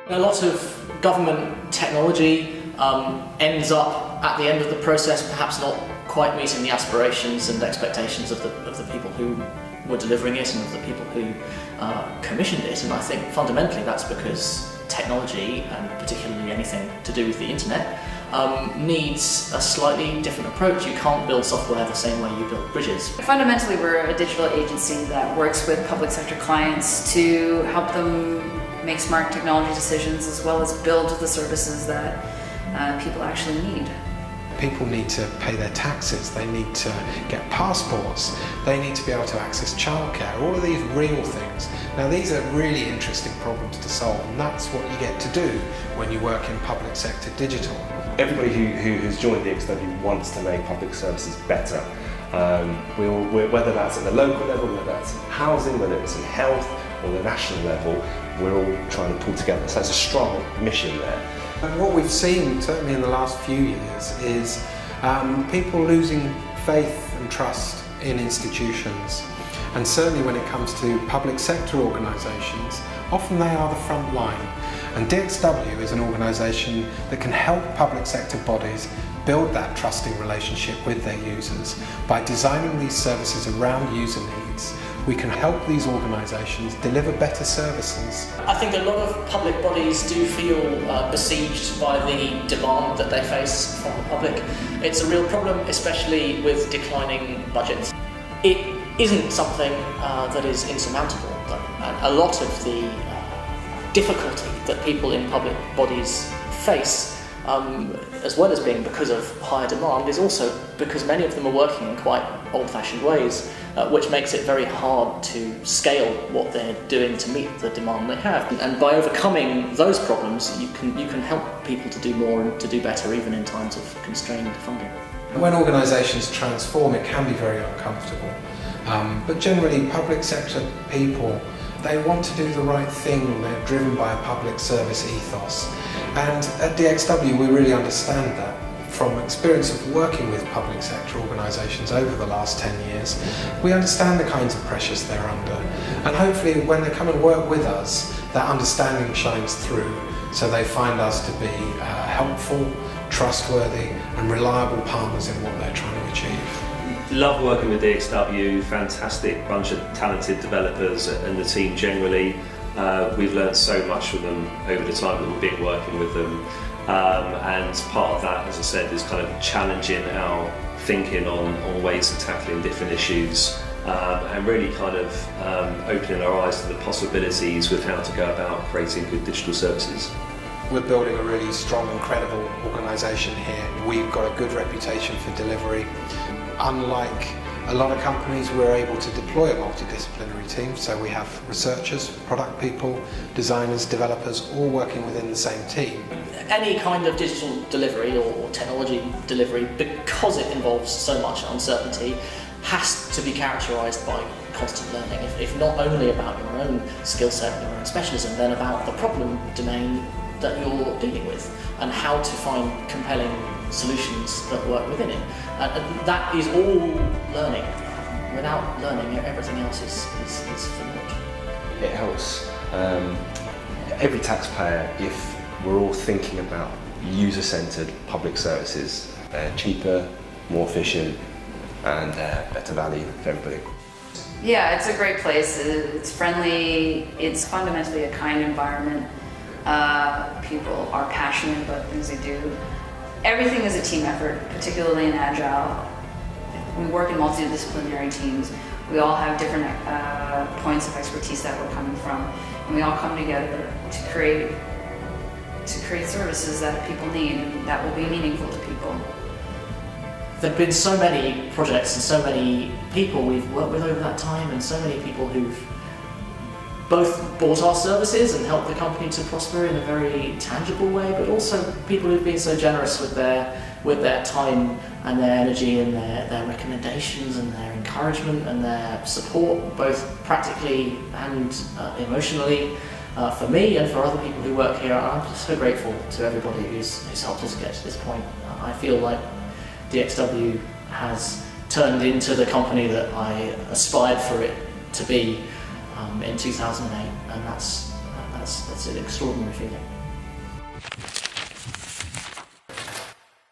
A lot of government technology ends up at the end of the process perhaps not quite meeting the aspirations and expectations of the people who were delivering it and of the people who commissioned it, and I think fundamentally that's because technology, and particularly anything to do with the internet, needs a slightly different approach. You can't build software the same way you build bridges. Fundamentally, we're a digital agency that works with public sector clients to help them make smart technology decisions as well as build the services that people actually need. People need to pay their taxes, they need to get passports, they need to be able to access childcare, all of these real things. Now these are really interesting problems to solve, and that's what you get to do when you work in public sector digital. Everybody who has joined DXW wants to make public services better. Whether that's at the local level, whether that's in housing, whether it's in health, or the national level, we're all trying to pull together. So it's a strong mission there. And what we've seen, certainly in the last few years, is people losing faith and trust in institutions. And certainly when it comes to public sector organisations, often they are the front line. And DXW is an organisation that can help public sector bodies build that trusting relationship with their users. By designing these services around user needs, we can help these organisations deliver better services. I think a lot of public bodies do feel besieged by the demand that they face from the public. It's a real problem, especially with declining budgets. It isn't something that is insurmountable. A lot of the difficulty that people in public bodies face, as well as being because of higher demand, is also because many of them are working in quite old-fashioned ways, which makes it very hard to scale what they're doing to meet the demand they have. And by overcoming those problems, you can help people to do more and to do better, even in times of constrained funding. When organisations transform, it can be very uncomfortable. But generally, public sector people, they want to do the right thing. They're driven by a public service ethos. And at DXW, we really understand that. From experience of working with public sector organisations over the last 10 years, we understand the kinds of pressures they're under. And hopefully when they come and work with us, that understanding shines through, so they find us to be helpful, trustworthy and reliable partners in what they're trying to achieve. Love working with DXW, fantastic bunch of talented developers and the team generally. We've learned so much from them over the time that we've been working with them. And part of that, as I said, is kind of challenging our thinking on ways of tackling different issues and really kind of opening our eyes to the possibilities with how to go about creating good digital services. We're building a really strong and credible organisation here. We've got a good reputation for delivery. Unlike a lot of companies, we're able to deploy a multidisciplinary team, so we have researchers, product people, designers, developers, all working within the same team. Any kind of digital delivery or technology delivery, because it involves so much uncertainty, has to be characterised by constant learning, if not only about your own skill set and your own specialism, then about the problem domain that you're dealing with and how to find compelling solutions that work within it. And that is all learning. Without learning, everything else is for naught. It helps every taxpayer if we're all thinking about user-centred public services. They're cheaper, more efficient and better value for everybody. Yeah, it's a great place. It's friendly. It's fundamentally a kind environment. People are passionate about the things they do. Everything is a team effort, particularly in Agile. We work in multidisciplinary teams. We all have different points of expertise that we're coming from, and we all come together to create services that people need and that will be meaningful to people. There have been so many projects and so many people we've worked with over that time, and so many people who've both bought our services and helped the company to prosper in a very tangible way, but also people who've been so generous with their time and their energy and their recommendations and their encouragement and their support, both practically and emotionally, for me and for other people who work here. I'm so grateful to everybody who's helped us get to this point. I feel like DXW has turned into the company that I aspired for it to be in 2008, and that's it's an extraordinary feeling.